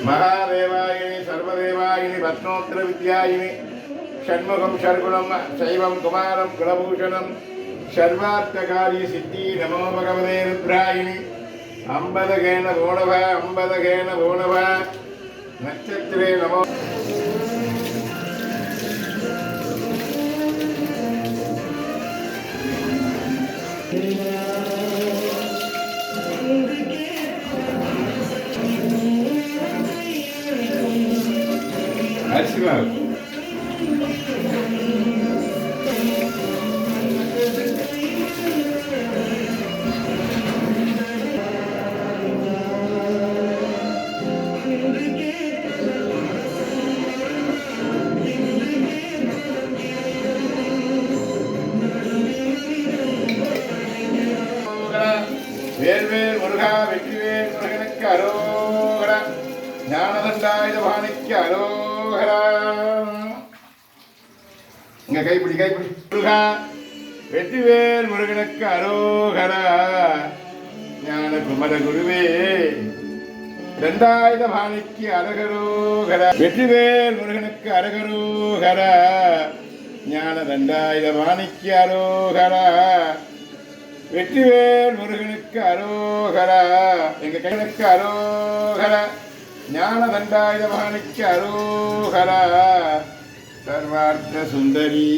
महादेवायिनि सर्वदेवायिनि भस्मोत्तर विद्यायिनि षण्मुखं षड्गुणं शैवं कुमारं कुलभूषणं सर्वार्थकारी सिद्धि नमो भगवते रुद्रायिनि अंबदगेन भोणव नक्षत्रे नमो आशीर्वाद வேல்வேல் முருகா வெற்றிவேல் முருகனுக்கு அரோகரா ஞானதண்டாயுத பாணிக்கு அரோகரா. இங்க கைப்பிடி முருகா வெற்றிவேல் முருகனுக்கு அரோகரா ஞான குமர குருவே தண்டாயுத பாணிக்கு அரகரோகரா. வெற்றிவேல் முருகனுக்கு அரகரோகரா ஞான தண்டாயுத பாணிக்கு அரோகரா. வெற்றிவேல் முருகனுக்கு அரோகரா. எங்க கைகளுக்கு அரோகரா ஞான தண்டாயுத பாணிக்கு அரோகரா. சர்வார்த்த சுந்தரி